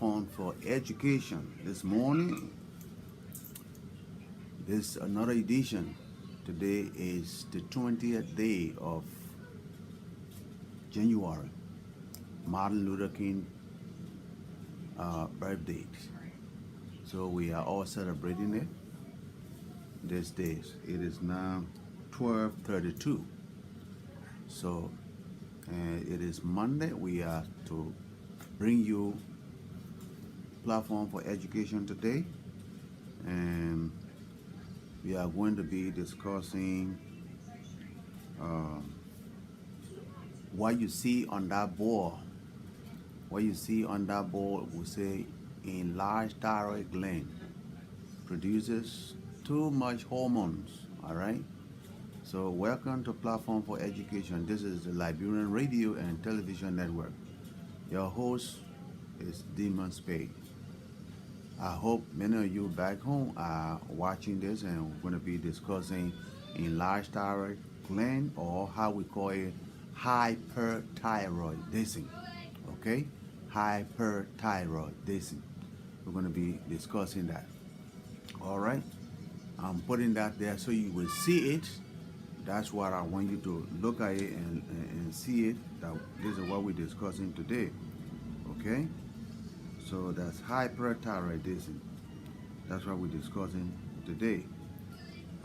Fund for education. This morning, this another edition. Today is the 20th day of January, Martin Luther King birthday. So we are all celebrating it these days. It is now 12:32. So it is Monday. We are to bring you platform for education today, and we are going to be discussing uh, what you see on that board. What you see on that board will say enlarged thyroid gland produces too much hormones. All right. So welcome to Platform for Education. This is the Liberian Radio and Television Network. Your host is Demon Spade. I hope many of you back home are watching this, and we're going to be discussing enlarged thyroid gland, or how we call it hyperthyroidism. Okay? Hyperthyroidism. We're going to be discussing that. All right? I'm putting that there so you will see it. That's what I want you to look at it and see it. That this is what we're discussing today. Okay? So that's hyperthyroidism. That's what we're discussing today.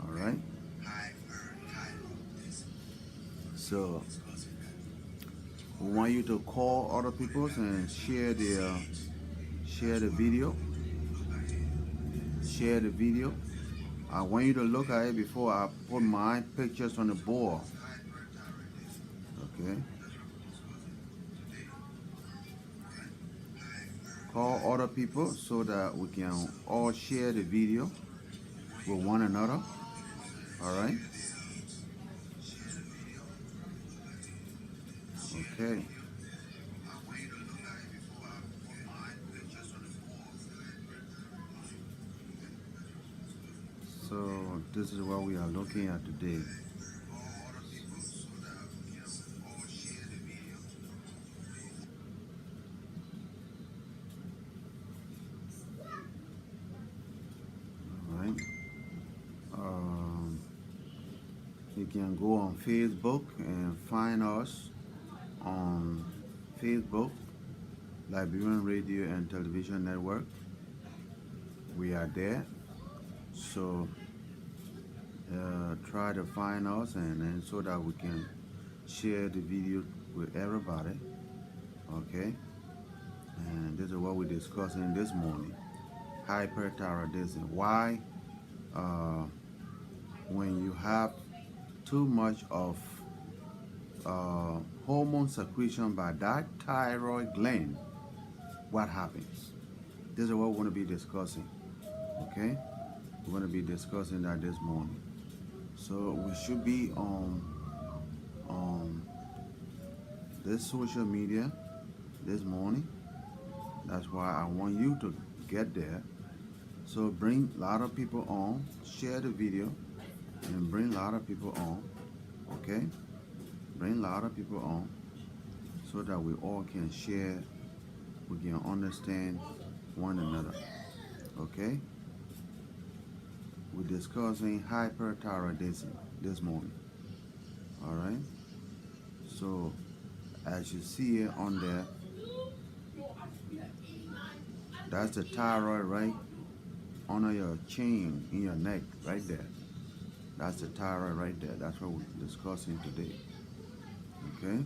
All right? So we want you to call other people and share the video. Share the video. I want you to look at it before I put my pictures on the board. Okay? Call other people so that we can all share the video with one another. All right? Okay. So this is what we are looking at today. All right. You can go on Facebook and find us on Facebook, Liberian Radio and Television Network. We are there. So try to find us, and so that we can share the video with everybody. Okay? And this is what we're discussing this morning. Hyperthyroidism. Why when you have too much of hormone secretion by that thyroid gland, what happens? This is what we're going to be discussing. Okay? We're going to be discussing that this morning. So we should be on this social media this morning. That's why I want you to get there. So bring a lot of people on, share the video, and bring a lot of people on. Okay? Bring a lot of people on so that we all can share, we can understand one another. Okay? We're discussing hyperthyroidism this morning. All right? So as you see it on there, that's the thyroid right under your chin, in your neck, right there. That's the thyroid right there. That's what we're discussing today. Okay?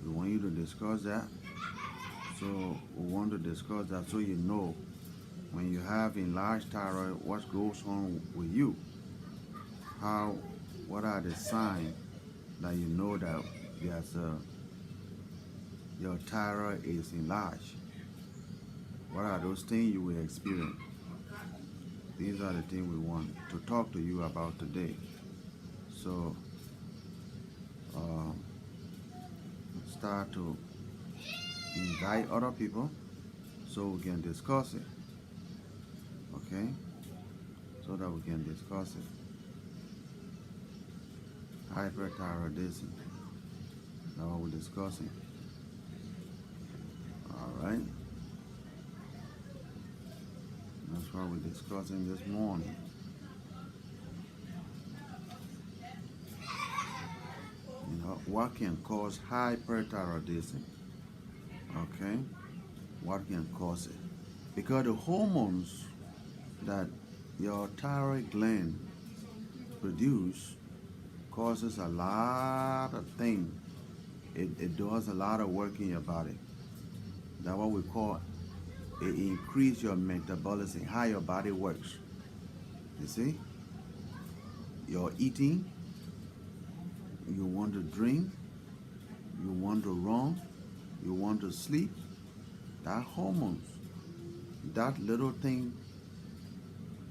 We want you to discuss that. So we want to discuss that so you know when you have enlarged thyroid, what goes on with you. What are the signs that you know that your thyroid is enlarged? What are those things you will experience? These are the things we want to talk to you about today. So start to invite other people so we can discuss it. Okay? So that we can discuss it. Hyperthyroidism. That's what we're discussing. All right? what we're discussing this morning. You know, what can cause hyperthyroidism? Okay, what can cause it? Because the hormones that your thyroid gland produce causes a lot of things. It does a lot of work in your body. That's what we call it increase your metabolism, how your body works. You see, you're eating, you want to drink, you want to run, you want to sleep. That hormones, that little thing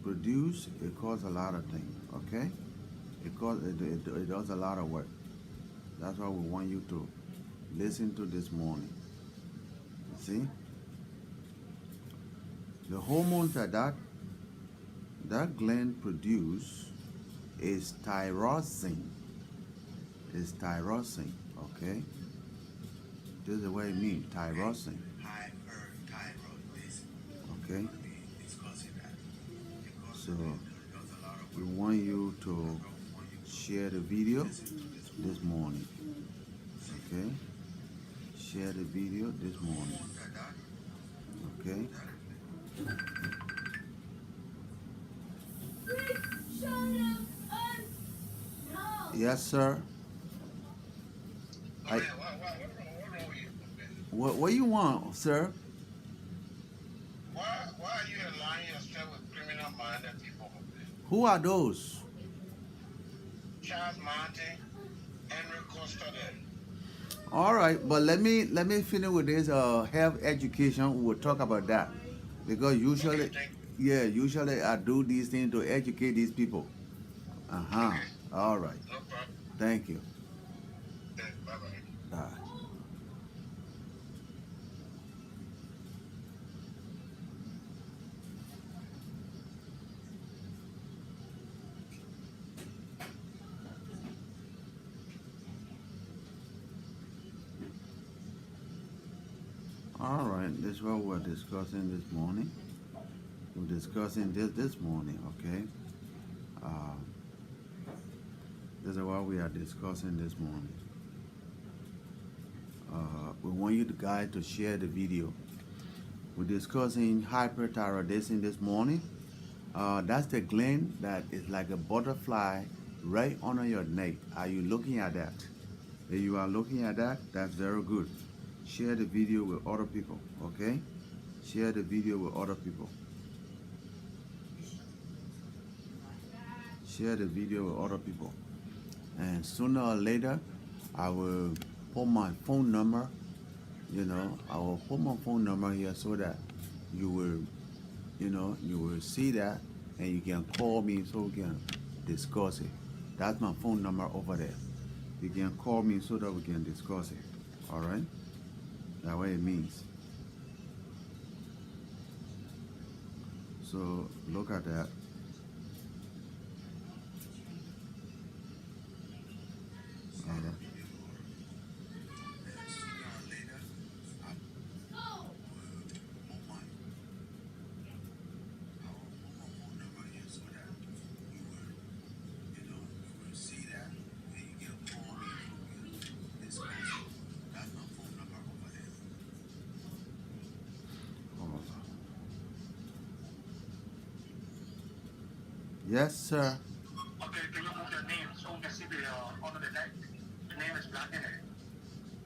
produce, it causes a lot of things. Okay, it does a lot of work. That's why we want you to listen to this morning. You see, the hormones that gland produce is tyrosine. Is tyrosine, okay? This is what it means, tyrosine. Okay? So we want you to share the video this morning. Okay? Share the video this morning. Okay? Yes, sir. What you want, sir? Why are you aligning yourself with criminal-minded people? Who are those? Charles Martin, Henry Costa there. All right, but let me finish with this health education. We'll talk about that because usually, usually I do these things to educate these people. Okay, All right. no problem. Thank you. Bye-bye. Bye. All right, this is what we're discussing this morning. We're discussing this morning, okay? This is what we are discussing this morning. We want you guys to share the video. We're discussing hyperthyroidism this morning. That's the gland that is like a butterfly right under your neck. Are you looking at that? If you are looking at that, that's very good. Share the video with other people, okay? Share the video with other people. Share the video with other people. And sooner or later, I will put my phone number, I will put my phone number here so that you will see that and you can call me so we can discuss it. That's my phone number over there. You can call me so that we can discuss it. All right? That's what it means. So look at that. All right. Yes, sir. Okay, can you move your name so we can see the under the neck? The name is black in it.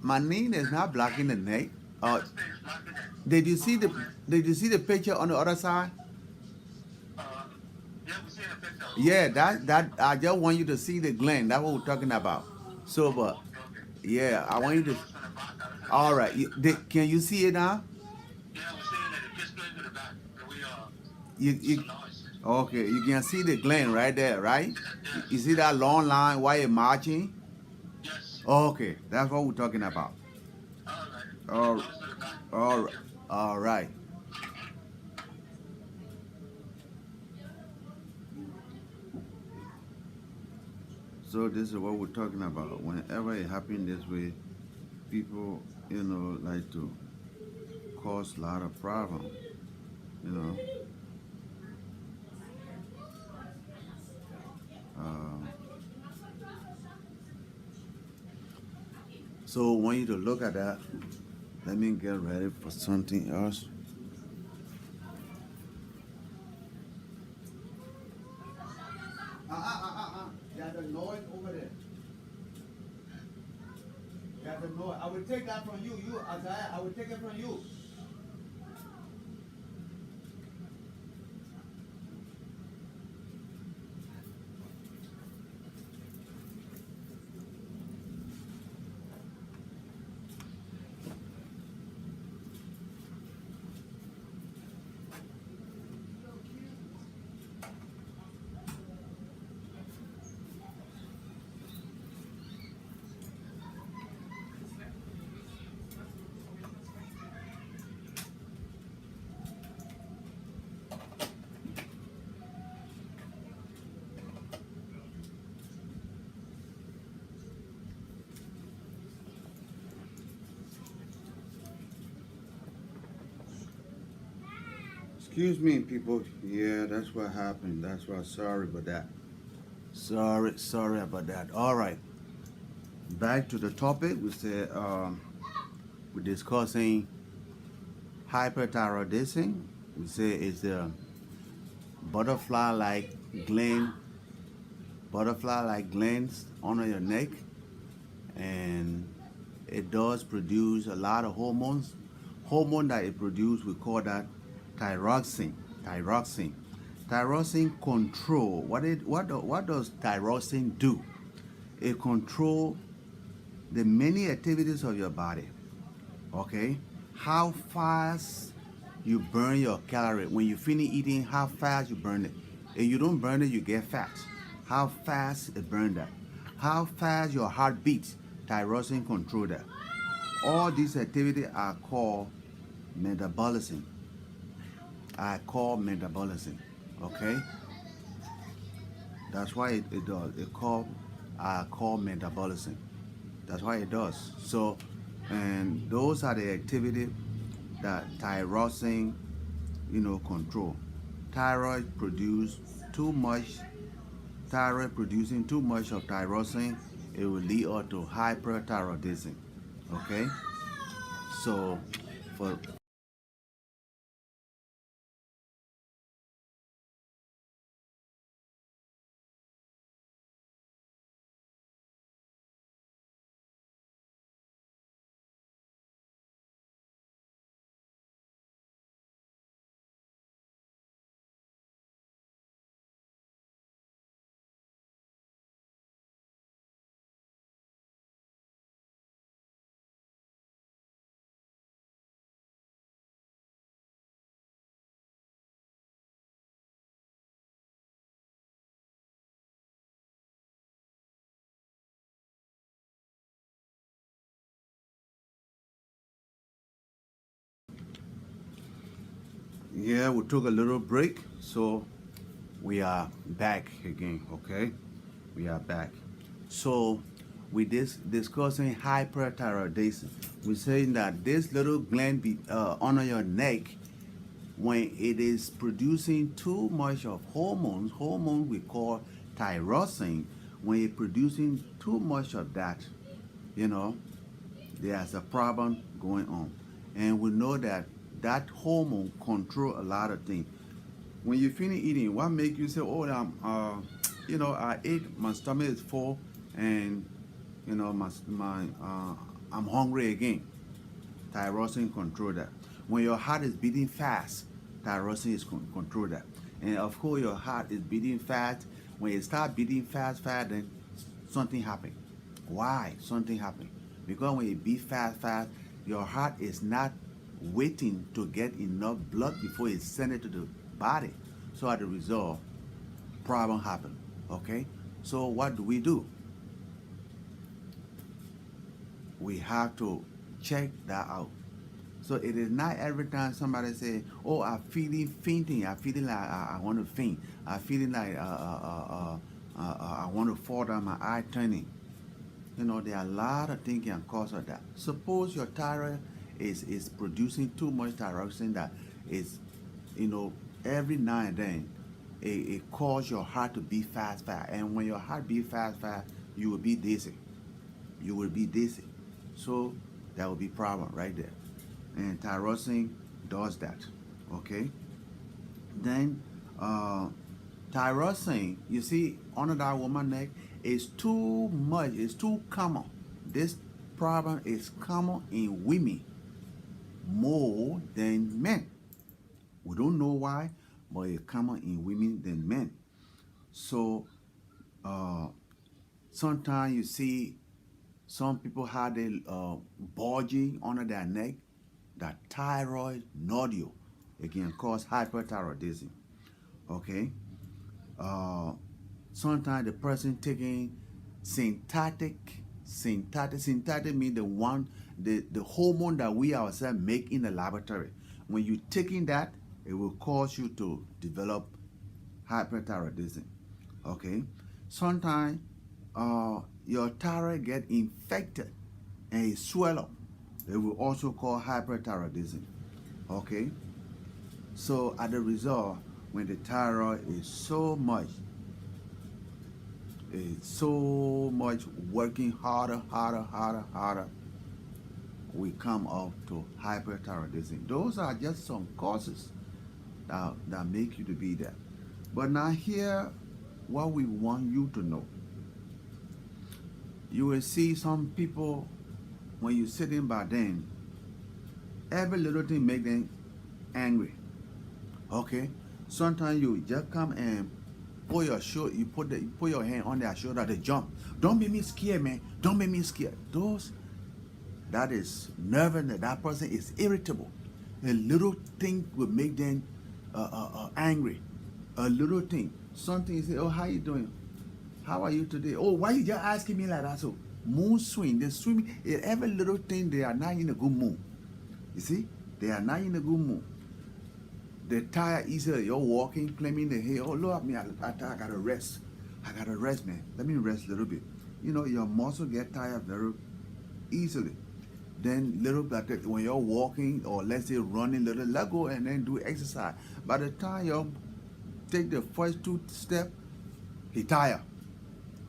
My name is not blocking the neck. This thing is black in it. Did you see the picture on the other side? Yeah, we see the picture. Yeah, that I just want you to see the gland. That's what we're talking about. So, but Okay. yeah, I want you to. Goes from the back, All right, can you see it now? yeah, we're seeing that it just goes to the back. And we You some noise. okay? You can see the gland right there, right? Yes. You see that long line while it's marching? Yes. Okay, that's what we're talking about. All All, right. It goes to the back. all, Thank you. all right. So this is what we're talking about. Whenever it happens this way, people, like to cause a lot of problems. So I want you to look at that. Let me get ready for something else. There's a noise over there. There's a noise. I will take that from you. You, Isaiah, I will take it from you. Excuse me, people. Yeah, that's what happened. That's why. Sorry about that. Sorry about that. All right. Back to the topic. We said we're discussing hyperthyroidism. We say it's the butterfly-like gland, butterfly-like glands under your neck, and it does produce a lot of hormones. Hormone that it produces, we call that thyroxine. Thyroxine. Thyroxine control. What does thyroxine do? It control the many activities of your body. Okay, how fast you burn your calorie. When you finish eating, how fast you burn it. If you don't burn it, you get fat. How fast it burn that. How fast your heart beats. Thyroxine control that. All these activities are called metabolism. I call metabolism. Okay, that's why it does. I call metabolism. That's why it does. So, and those are the activities that thyroxine, control. Thyroid produce too much, thyroid producing too much of thyroxine, it will lead us to hyperthyroidism. Okay? So, for yeah, we took a little break, so we are back again, okay? We are back. So we discussing hyperthyroidism. We're saying that this little gland under your neck, when it is producing too much of hormones we call thyroxine, when it's producing too much of that, you know, there's a problem going on. And we know that that hormone control a lot of things. When you finish eating, what make you say, oh, I ate, my stomach is full, and I'm hungry again. Thyroxine control that. When your heart is beating fast, thyroxine is control that. And of course, your heart is beating fast. When it start beating fast, then something happen. Why something happen? Because when it beat fast, your heart is not waiting to get enough blood before it send it to the body. So as a result, problem happen. Okay. So what do? We have to check that out. So it is not every time somebody say, "Oh, I'm feeling fainting. I'm feeling like I want to faint. I'm feeling like I want to fall down. My eye turning." There are a lot of things can cause of that. Suppose your thyroid is producing too much thyroxine that is, every now and then it causes your heart to beat fast. And when your heart beat fast, you will be dizzy. You will be dizzy. So that will be problem right there. And tyrosine does that. Okay. Then tyrosine, you see, under that woman neck is too much. It's too common. This problem is common in women more than men. We don't know why, but it's common in women than men. So uh, sometimes you see some people have the bulging under their neck, that thyroid nodule. It can cause hyperthyroidism. Okay. Uh, Sometimes the person taking synthetic means the hormone that we ourselves make in the laboratory. When you taking that, it will cause you to develop hyperthyroidism. Okay. Sometimes your thyroid get infected and it swell up. It will also cause hyperthyroidism. Okay. So as a result, when the thyroid is so much working harder, we come up to hyperthyroidism. Those are just some causes that make you to be there. But now here, what we want you to know. You will see some people, when you sitting by them, every little thing make them angry. Okay? Sometimes you just come and put your shoulder, you put your hand on their shoulder, they jump. Don't make me scared, man. Don't make me scared. That is nervous. That person is irritable. A little thing will make them angry. A little thing. Something you say, oh, how you doing? How are you today? Oh, why you just asking me like that? So mood swing. They swim. Every little thing, they are not in a good mood. You see? They are not in a good mood. They tired easily. You're walking, claiming the hey, oh Lord, me, I gotta rest. I gotta rest, man. Let me rest a little bit. You know, your muscle get tired very easily. Then little bit when you're walking or let's say running, let go and then do exercise. By the time you take the first 2 steps, he tired.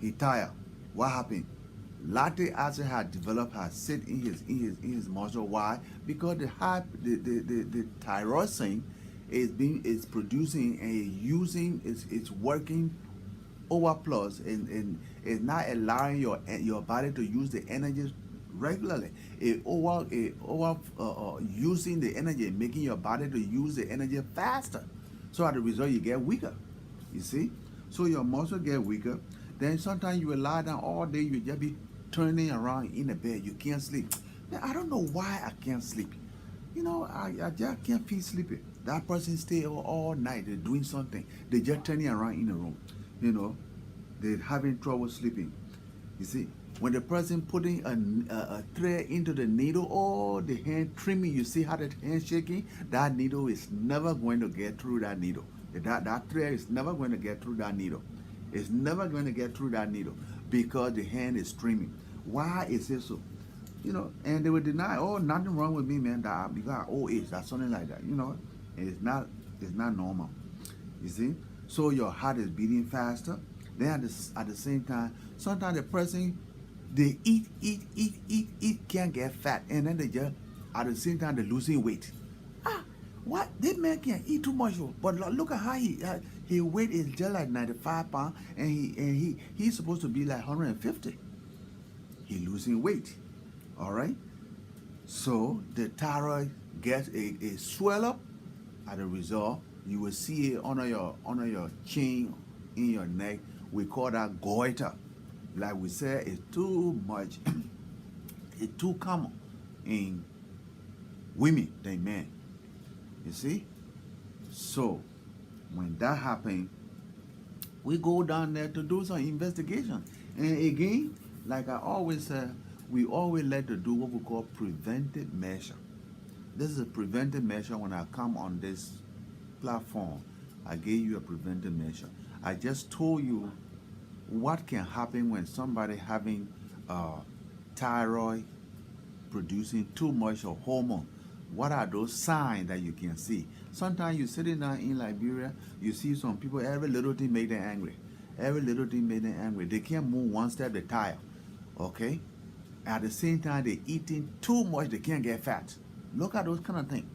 He tired. What happened? Lactic acid had developed, has sit in his muscle. Why? Because the tyrosine is producing and using it's working overplus and it's not allowing your body to use the energy regularly. It using the energy, making your body to use the energy faster. So as a result, you get weaker. You see? So your muscle get weaker. Then sometimes you will lie down all day, you just be turning around in the bed. You can't sleep. Now, I don't know why I can't sleep. You know, I just can't feel sleepy. That person stay all night, they're doing something. They just turning around in the room. You know, they're having trouble sleeping. You see, when the person putting a thread into the needle, or the hand trimming, you see how the hand shaking? That needle is never going to get through that needle. That thread is never going to get through that needle. It's never going to get through that needle because the hand is streaming. Why is it so? You know, and they will deny, oh, nothing wrong with me, man. That because of old age, that's something like that. You know, it's not normal. You see, so your heart is beating faster. Then at the same time, sometimes the person they eat, can't get fat, and then they just at the same time they're losing weight. What? This man can eat too much, but look at how his weight is just like 95 pounds, and he's supposed to be like 150. He's losing weight. All right. So the thyroid gets a swell up. As a result, you will see it under your chin, in your neck. We call that goiter. Like we said, it's too much. It's too common in women than men. You see? So when that happens, we go down there to do some investigation. And again, like I always say, we always like to do what we call preventive measure. This is a preventive measure. When I come on this platform, I gave you a preventive measure. I just told you what can happen when somebody having thyroid producing too much of hormone. What are those signs that you can see? Sometimes you're sitting down in Liberia, you see some people, every little thing make them angry. Every little thing make them angry. They can't move one step, they're tired. Okay? At the same time, they're eating too much, they can't get fat. Look at those kind of things.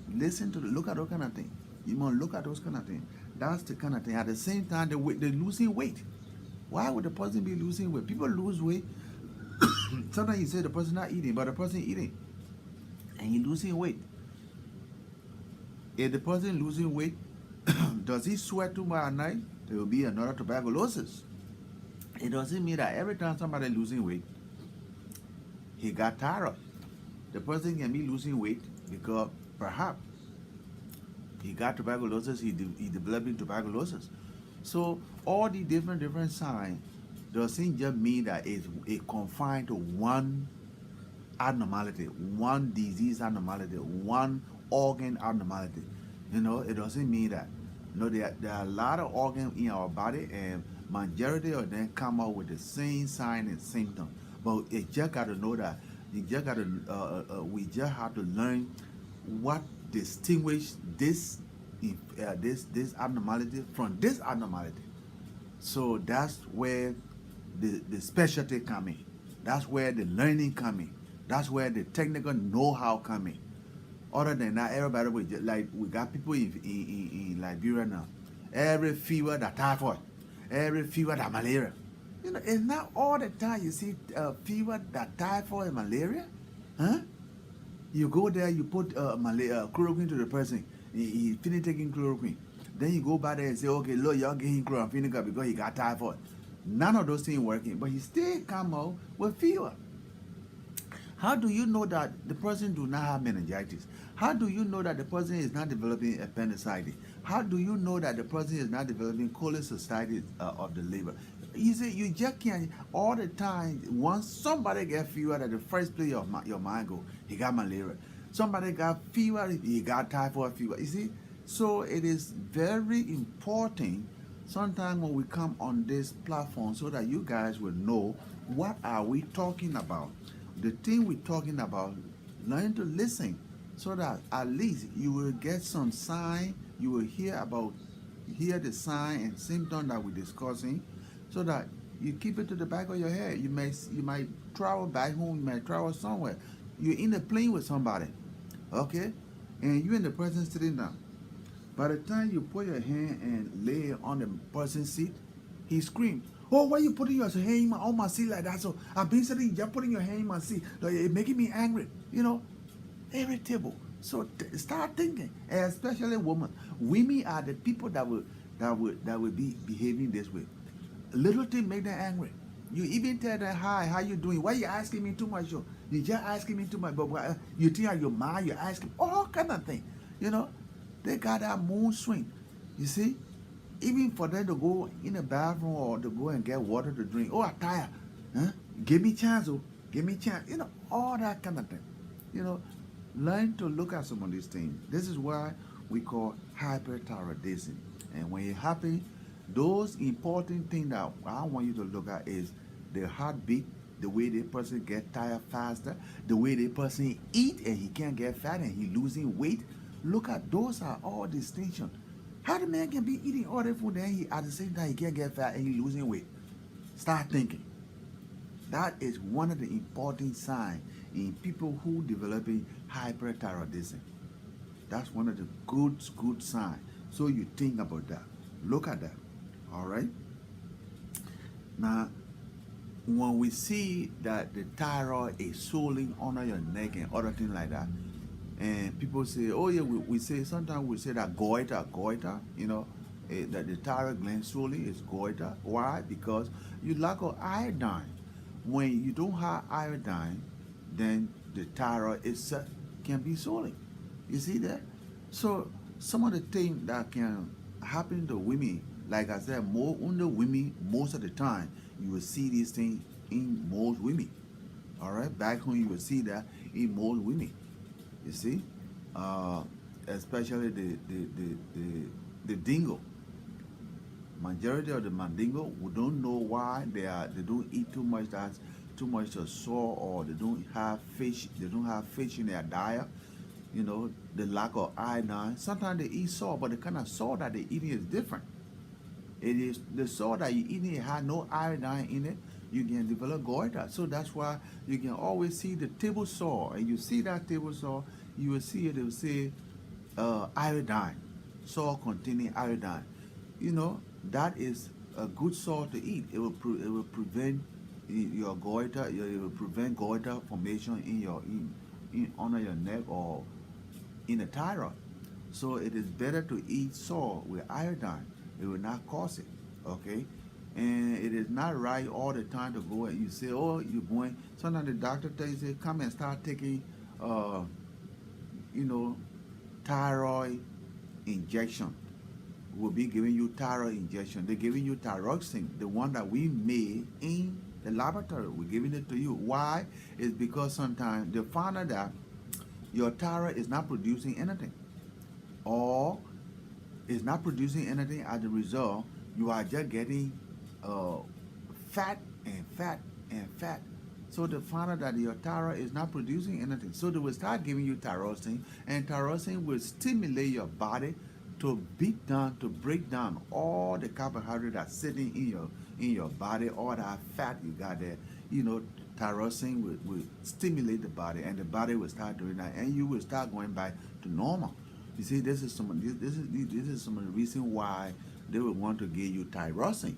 Look at those kind of things. You must look at those kind of things. That's the kind of thing. At the same time, they're losing weight. Why would the person be losing weight? People lose weight. Sometimes you say the person not eating, but the person eating and he losing weight. If the person losing weight, does he sweat too much at night? There will be another tuberculosis. It doesn't mean that every time somebody losing weight, he got thyroid. The person can be losing weight because perhaps he got tuberculosis, he developing tuberculosis. So all the different signs doesn't just mean that it's confined to one abnormality, one disease abnormality, one organ abnormality. You know, it doesn't mean that. You know, there are a lot of organs in our body, and majority of them come out with the same sign and symptom. But you just got to know that. You just got to. We just have to learn what distinguish this abnormality from this abnormality. So that's where the specialty come in. That's where the learning come in. That's where the technical know-how come in. Other than that, everybody will just, like we got people in Liberia now. Every fever that typhoid, every fever that malaria. You know, it's not all the time you see fever that typhoid and malaria. Huh? You go there, you put chloroquine to the person. He finished taking chloroquine. Then you go back there and say, okay, look, y'all give him chloroquine because he got typhoid. None of those things working, but he still come out with fever. How do you know that the person do not have meningitis? How do you know that the person is not developing appendicitis? How do you know that the person is not developing cholecystitis of the liver? You see, you just can't all the time. Once somebody get fever, that the first place your mind go, he got malaria. Somebody got fever, he got typhoid fever. You see, so it is very important sometimes when we come on this platform so that you guys will know what are we talking about. The thing we're talking about, learn to listen so that at least you will get some sign, you will hear the sign and symptom that we're discussing so that you keep it to the back of your head. You might travel back home, you might travel somewhere. You're in a plane with somebody, okay? And you and the person sitting down. By the time you put your hand and lay on the person's seat, he screams, oh, why you putting your hand on my seat like that? So I've been sitting, you're putting your hand in my seat. Like, it's making me angry, you know, irritable. So start thinking, and especially women. Women are the people that will be behaving this way. Little thing make them angry. You even tell them, hi, how you doing? Why you asking me too much? You just asking me too much. But you think you're mad, you asking all kind of things. You know, they got that mood swing. You see? Even for them to go in the bathroom or to go and get water to drink. Oh, I'm tired. Huh? Give me chance, oh. Give me chance. You know, all that kind of thing. You know, learn to look at some of these things. This is why we call hyperthyroidism. And when it happens, those important things that I want you to look at is the heartbeat, the way the person get tired faster, the way the person eat and he can't get fat and he losing weight. Look at those are all distinctions. How the man can be eating all the food and he, at the same time he can't get fat and he losing weight? Start thinking. That is one of the important signs in people who developing hyperthyroidism. That's one of the good signs. So you think about that. Look at that. All right. Now, when we see that the thyroid is swelling under your neck and other things like that, and people say, oh yeah, we say, sometimes we say that goiter, you know, that the thyroid gland swelling is goiter. Why? Because you lack of iodine. When you don't have iodine, then the thyroid itself can be swollen. You see that? So some of the things that can happen to women, like I said, more under women, most of the time, you will see these things in most women. All right, back home you will see that in most women. You see, especially the dingo. Majority of the mandingo, we don't know why they don't eat too much. That's too much of salt, or they don't have fish. They don't have fish in their diet. You know, the lack of iodine. Sometimes they eat salt, but the kind of salt that they eating is different. It is the salt that you eating, it has no iodine in it. you can develop goiter. So that's why you can always see the table saw, and you see that table saw, you will see it. They will say iodine, salt containing iodine. You know that is a good salt to eat. It will prevent your goiter. It will prevent goiter formation in your under your neck or in the thyroid. So it is better to eat salt with iodine. It will not cause it. Okay? And it is not right all the time to go and you say, oh, you're going. Sometimes the doctor tells you, come and start taking, uh, you know, thyroid injection. We'll be giving you thyroid injection. They're giving you thyroxine, the one that we made in the laboratory. We're giving it to you. Why? It's because sometimes they find out that your thyroid is not producing anything, or is not producing anything. As a result, you are just getting uh, fat and fat and fat. So they find out that your thyroid is not producing anything. So they will start giving you thyroxine, and thyroxine will stimulate your body to beat down, to break down all the carbohydrate that's sitting in your body, all that fat you got there. You know, thyroxine will stimulate the body, and the body will start doing that, and you will start going back to normal. You see, this is some of the reason why they would want to give you thyroxine.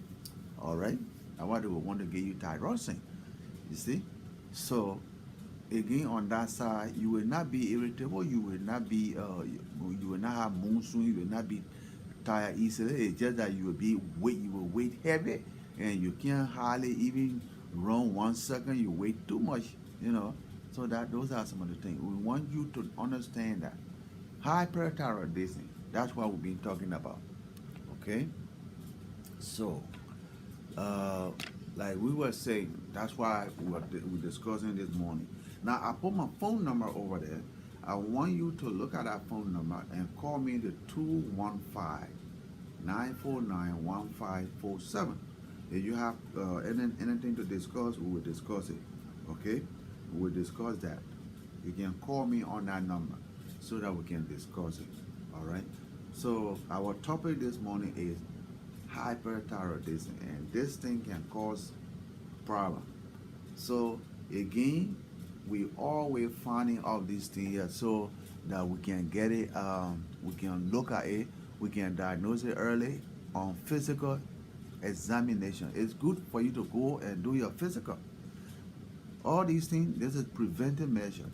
All right, that's why they would want to give you thyroxine. You see, so again on that side, you will not be irritable. You will not be you will not have mood swing. You will not be tired easily. It's just that you will be weight. You will weight heavy, and you can't hardly even run 1 second. You weight too much. You know, so that those are some of the things we want you to understand that. Hyperthyroidism. That's what we've been talking about. Okay? So, uh, like we were saying, that's why we're discussing this morning. Now, I put my phone number over there. I want you to look at that phone number and call me the 215-949-1547. If you have anything to discuss, we will discuss it. Okay? We'll discuss that. You can call me on that number so that we can discuss it. All right? So our topic this morning is hyperthyroidism, and this thing can cause problem. So again, we always finding out these things here so that we can get it, we can look at it, we can diagnose it early on physical examination. It's good for you to go and do your physical. All these things, this is preventive measure.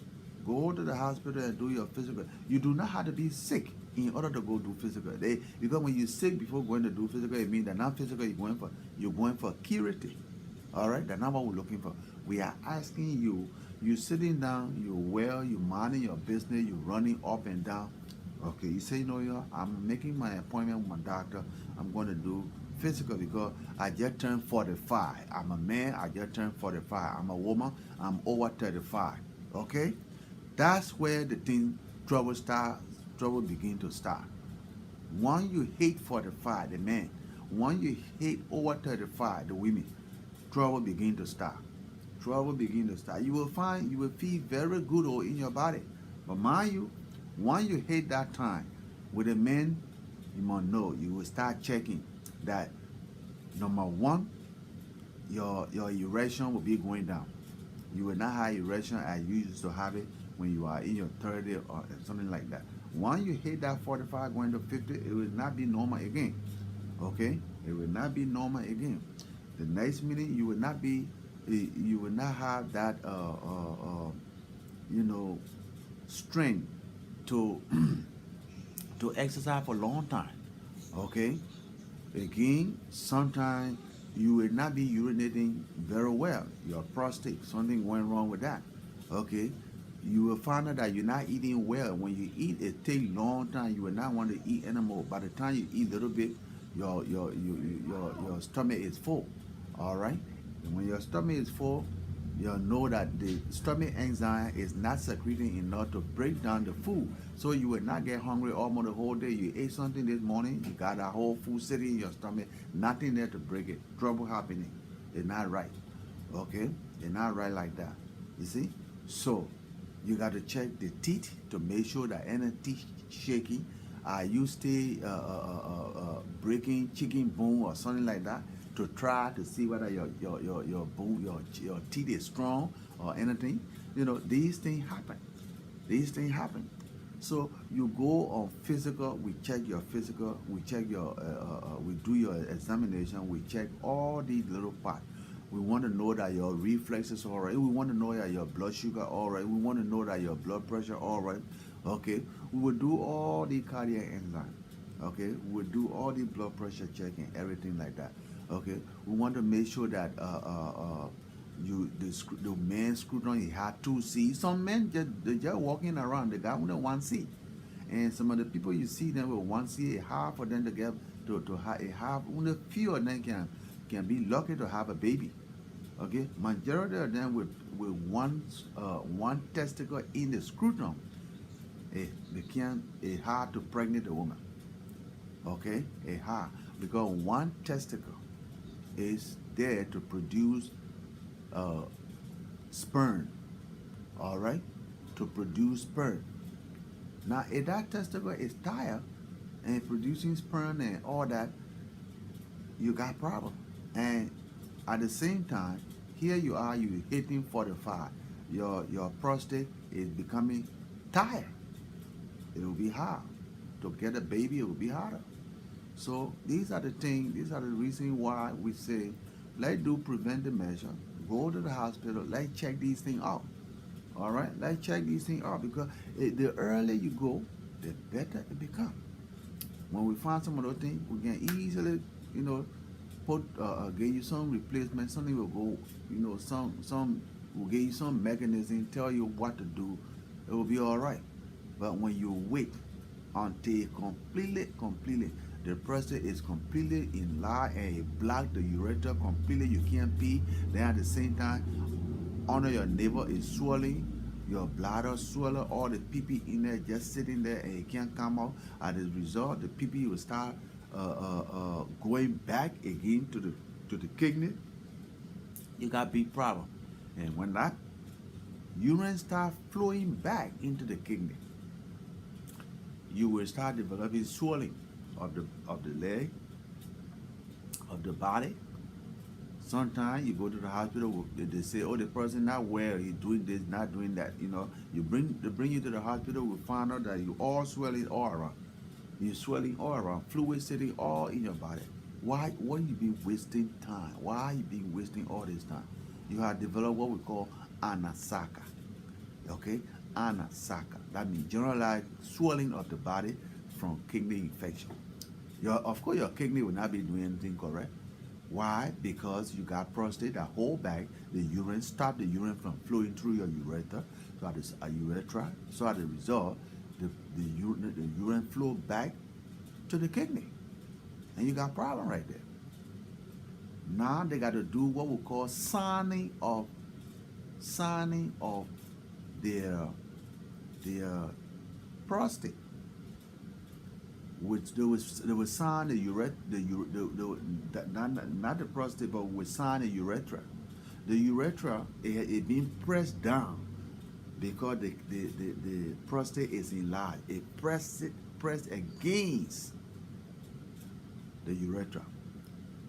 Go to the hospital and do your physical. You do not have to be sick in order to go do physical. Because when you're sick before going to do physical, it means that not physical you're going for curative. All right, that's not what we're looking for. We are asking you, you're sitting down, you're well, you're minding your business, you're running up and down. Okay, you say, I'm making my appointment with my doctor. I'm going to do physical because I just turned 45. I'm a man, I just turned 45. I'm a woman, I'm over 35. Okay? That's where the trouble begin to start. Once you hit 45, the man, once you hit over 35, the women, trouble begin to start. Trouble begin to start. You will feel very good in your body. But mind you, once you hit that time, with the men, you must know, you will start checking that number one, your erection will be going down. You will not have erection as you used to have it when you are in your 30 or something like that. Once you hit that 45 going to 50, it will not be normal again. Okay? It will not be normal again. The next minute you will not have that strength to to exercise for a long time. Okay? Again, sometimes you will not be urinating very well. Your prostate, something went wrong with that. Okay? You will find out that you're not eating well. When you eat, it takes a long time. You will not want to eat anymore. By the time you eat a little bit, your stomach is full. All right? And when your stomach is full, you'll know that the stomach enzyme is not secreting enough to break down the food. So you will not get hungry almost the whole day. You ate something this morning, you got that whole food sitting in your stomach, nothing there to break it. Trouble happening. It's not right. Okay? It's not right like that. You see? So you got to check the teeth to make sure that any teeth shaking. You stay breaking chicken bone or something like that to try to see whether your bone, your teeth is strong or anything. You know, these things happen. These things happen. So you go on physical, we check your physical, we check your, we do your examination, we check all these little parts. We want to know that your reflexes all right. We want to know that your blood sugar all right. We want to know that your blood pressure all right. Okay. We will do all the cardiac enzyme. Okay. We will do all the blood pressure checking, everything like that. Okay. We want to make sure that the man screwed on he had 2 C's. Some men they just walking around, they got only 1 C. And some of the people you see them with 1 C, a half for them to get to have a half, only few of them can be lucky to have a baby. Okay, majority of them with one testicle in the scrotum, they can a hard to pregnant a woman. Okay, a hard because one testicle is there to produce sperm. All right, to produce sperm. Now, if that testicle is tired and producing sperm and all that, you got problem. And at the same time, here you are, you hitting 45. Your prostate is becoming tired. It will be hard. To get a baby, it will be harder. So these are the things, these are the reasons why we say, let's do preventive measure. Go to the hospital, let's check these things out. All right, let's check these things out because the earlier you go, the better it becomes. When we find some of those things, we can easily, put give you some replacement. Something will go, some will give you some mechanism, tell you what to do. It will be all right. But when you wait until completely, the prostate is completely enlarged and it blocked the urethra completely, you can't pee. Then at the same time, under your navel is swelling, your bladder swelling, all the pee in there just sitting there and it can't come out. As a result, the pee will start going back again to the kidney. You got big problem. And when that urine start flowing back into the kidney, you will start developing swelling of the leg, of the body. Sometimes you go to the hospital, they say, oh, the person not well, he's doing this, not doing that. They bring you to the hospital, we find out that you all swelling all around. You're swelling all around, fluid sitting all in your body. Why you been wasting time? Why you been wasting all this time? You have developed what we call anasaka. Okay? Anasaka. That means generalized swelling of the body from kidney infection. Of course, your kidney will not be doing anything correct. Why? Because you got prostate that hold back the urine, stop the urine from flowing through your urethra, urethra. So as a result, the urine flow back to the kidney, and you got problem right there. Now they got to do what we call signing of their prostate, which they will sign the urethra, not the prostate, but would sign the urethra. The urethra it being pressed down because the prostate is enlarged. It press against the urethra.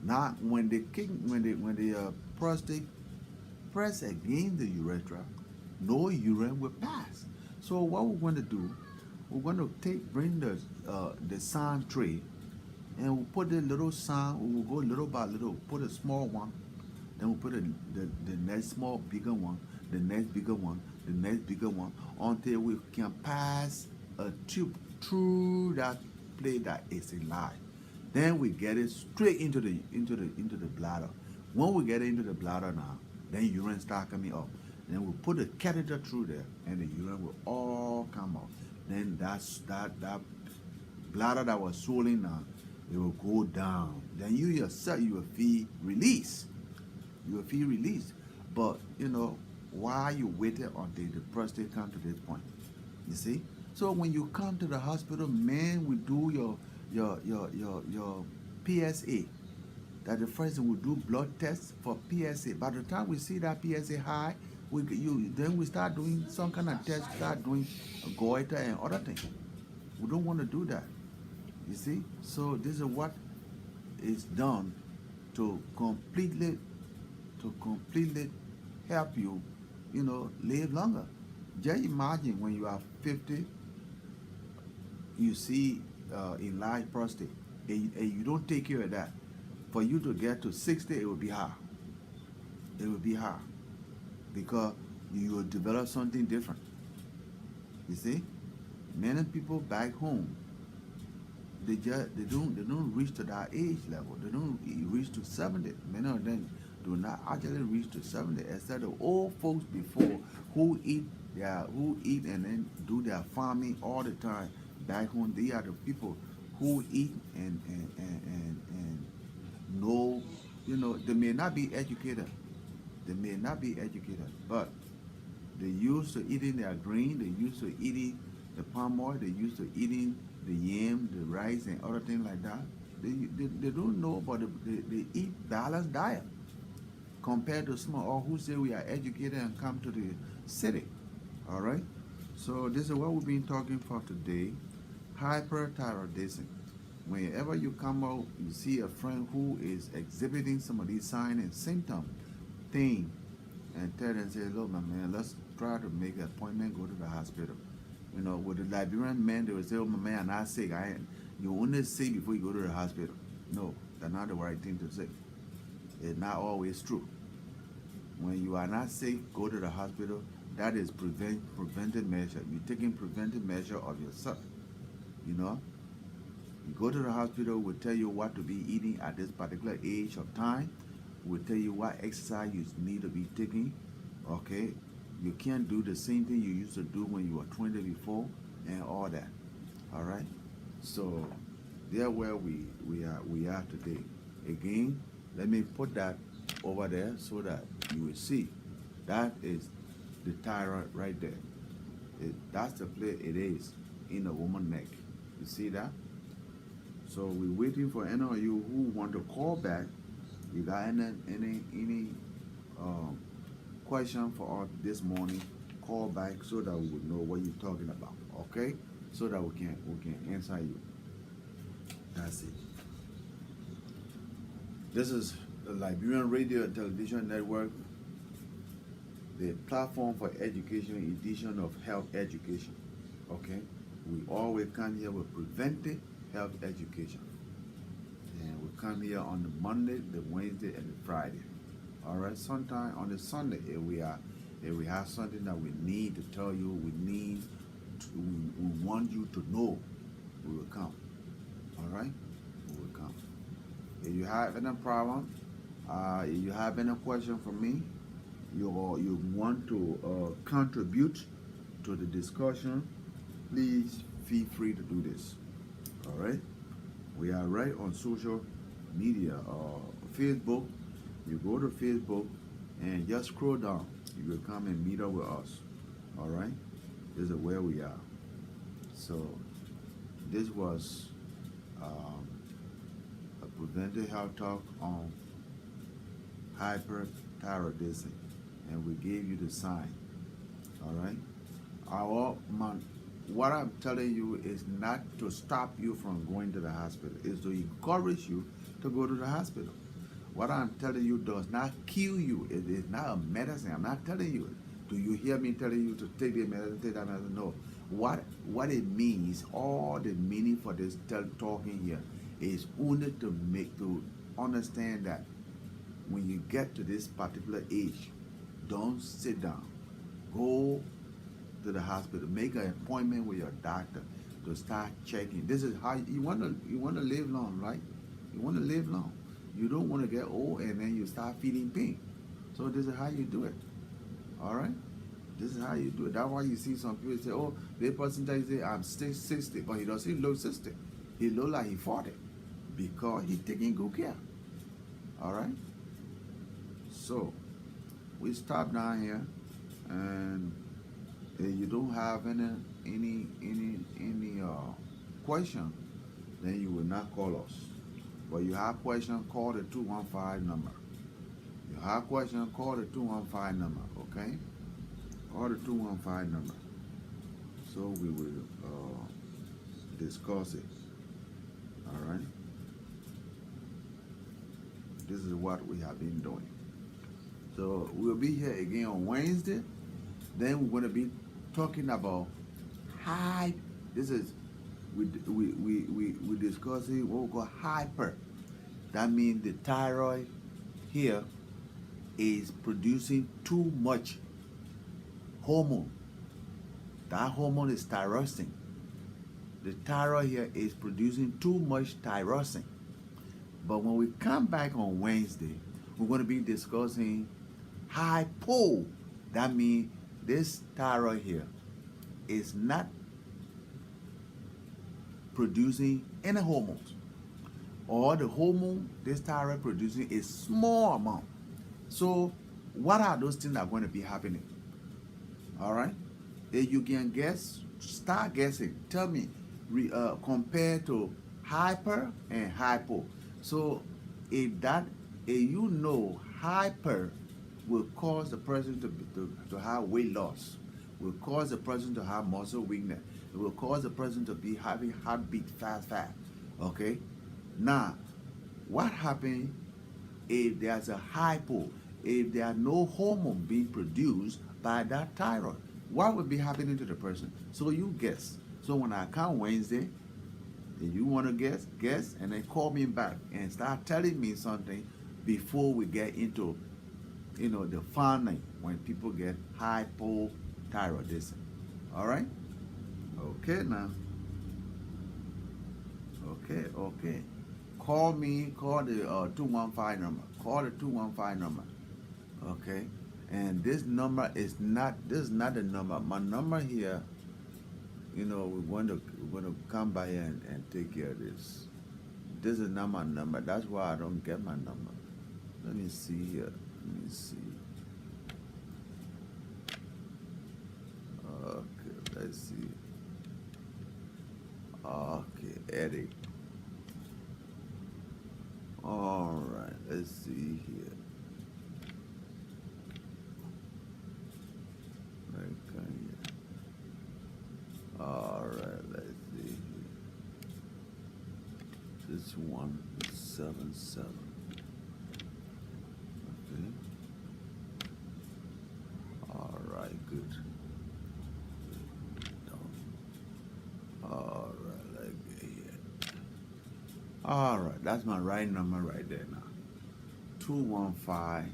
Now, when the prostate press against the urethra, no urine will pass. So what we're going to do, we're going to bring the sand tray, and we'll put the little sand. We'll go little by little. Put a small one, then we'll put the next small bigger one, the next bigger one, the next bigger one, until we can pass a tube through that plate that is enlarged. Then we get it straight into the bladder. When we get it into the bladder now, then urine start coming up. Then we put a catheter through there, and the urine will all come out. Then that bladder that was swollen now, it will go down. Then you yourself, you will feel release. You will feel released. But why you waited until the prostate come to this point? You see? So when you come to the hospital, man, we do your PSA. That the first thing we do blood tests for PSA. By the time we see that PSA high, then we start doing some kind of test, start doing goiter and other things. We don't want to do that. You see? So this is what is done to completely help you, live longer. Just imagine when you are 50, you see enlarged prostate, and you don't take care of that. For you to get to 60, it will be hard. It will be hard because you will develop something different. You see, many people back home, they don't reach to that age level. They don't reach to 70. Many of them do not actually reach to 70. Except the old folks before who eat and then do their farming all the time back home. They are the people who eat and know. They may not be educated. They may not be educated, but they used to eating their grain. They used to eating the palm oil. They used to eating the yam, the rice, and other things like that. They don't know, but they eat balanced diet compared to some of who say we are educated and come to the city. All right. So this is what we've been talking for today. Hyperthyroidism. Whenever you come out, you see a friend who is exhibiting some of these signs and symptoms, thing, and tell them, say, look, my man, let's try to make an appointment, go to the hospital. With the Liberian men, they will say, oh, my man, I'm not sick. You only sick before you go to the hospital. No, that's not the right thing to say. It's not always true. When you are not sick, go to the hospital. That is preventive measure. You're taking preventive measure of yourself. You go to the hospital, we'll tell you what to be eating at this particular age of time. We'll tell you what exercise you need to be taking. Okay? You can't do the same thing you used to do when you were 20 before and all that. All right? So there where we are today. Again, let me put that over there so that you will see. That is the thyroid right there. That's the place it is in the woman's neck. You see that? So we're waiting for any of you who want to call back. You got any question for us this morning? Call back so that we will know what you're talking about. Okay? So that we can answer you. That's it. This is the Liberian Radio and Television Network, the platform for education, edition of health education. Okay? We always come here with preventive health education. And we come here on the Monday, the Wednesday, and the Friday. All right? Sometime on the Sunday, if we have something that we need to tell you, we want you to know, we will come. All right? We will come. If you have any problem, if you have any question for me, you want to contribute to the discussion, please feel free to do this. All right? We are right on social media, Facebook. You go to Facebook and just scroll down. You will come and meet up with us. All right? This is where we are. So this was a preventive health talk on hyperthyroidism, and we gave you the sign. All right? What I'm telling you is not to stop you from going to the hospital. It's to encourage you to go to the hospital. What I'm telling you does not kill you. It is not a medicine. I'm not telling you. Do you hear me telling you to take the medicine, take that medicine? No. What it means, all the meaning for this talking here is only to understand that when you get to this particular age, don't sit down. Go to the hospital. Make an appointment with your doctor to start checking. This is how you want to live long, right? You want to live long. You don't want to get old and then you start feeling pain. So this is how you do it. All right? This is how you do it. That's why you see some people say, oh, the person say I'm still 60, but he doesn't look 60. He look like he's 40 because he's taking good care. All right? So we stop down here, and if you don't have any question, then you will not call us. But you have question, call the 215 number. You have question, call the 215 number, okay? Call the 215 number. So we will discuss it. All right? This is what we have been doing. So we'll be here again on Wednesday. Then we're going to be talking about high. This is we discussing what we call hyper. That means the thyroid here is producing too much hormone. That hormone is thyroxine. The thyroid here is producing too much thyroxine. But when we come back on Wednesday, we're going to be discussing hypo. That means this thyroid here is not producing any hormones. Or the hormone this thyroid producing is small amount. So what are those things that are going to be happening? All right? If you can guess, start guessing. Tell me, compare to hyper and hypo. So if you know hyper will cause the person to have weight loss, will cause the person to have muscle weakness, it will cause the person to be having heartbeat fast. Okay? Now, what happens if there's a hypo, if there are no hormone being produced by that thyroid? What will be happening to the person? So you guess. So when I come Wednesday, if you want to guess, and then call me back and start telling me something before we get into, the finding when people get hypothyroidism. All right? Okay now. Okay. Call me, call the 215 number. Call the 215 number. Okay? And this number is not the number. My number here, we're going to come by here and take care of this. This is not my number. That's why I don't get my number. Let me see here. Let me see. Okay, let's see. Okay, Eddie. All right, let's see here. All right, let's see here. This 177. Okay. All right, good. All right, let's get here. All right, that's my right number right there now. 215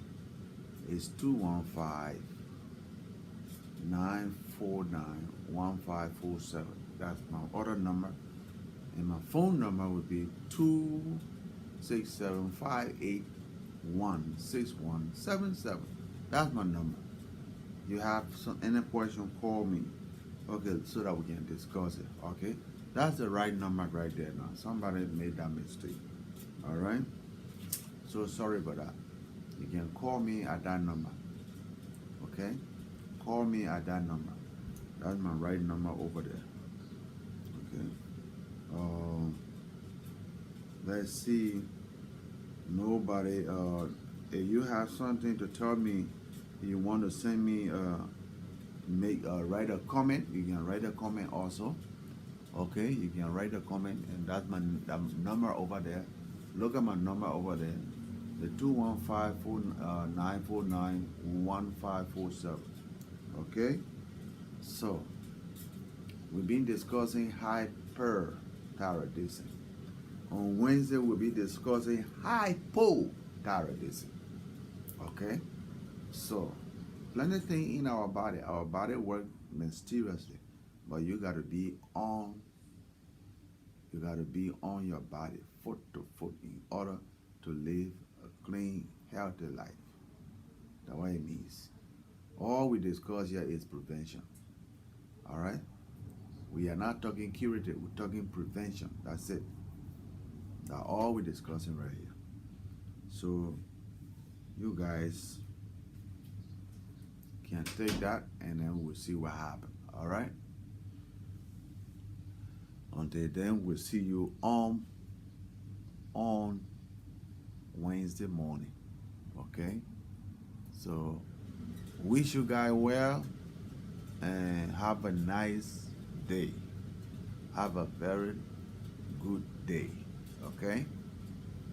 is 215 949 1547. That's my other number. And my phone number would be 26758616177. That's my number. You have any question, call me. Okay, so that we can discuss it. Okay? That's the right number right there now. Somebody made that mistake. All right? So sorry about that. You can call me at that number. Okay? Call me at that number. That's my right number over there. Okay? Let's see. Nobody. If you have something to tell me, you want to send me, write a comment. You can write a comment also. Okay, you can write a comment, and that's my number over there. Look at my number over there, the 215-949-1547. Okay, so we've been discussing hyperthyroidism. On Wednesday, we'll be discussing hypothyroidism. Okay, so plenty of things in our body. Our body works mysteriously, but you got to be on. You got to be on your body, foot to foot, in order to live a clean, healthy life. That's what it means. All we discuss here is prevention. All right? We are not talking curative. We're talking prevention. That's it. That's all we're discussing right here. So you guys can take that, and then we'll see what happens. All right? Until then, we'll see you on Wednesday morning. Okay? So wish you guys well and have a nice day. Have a very good day. Okay?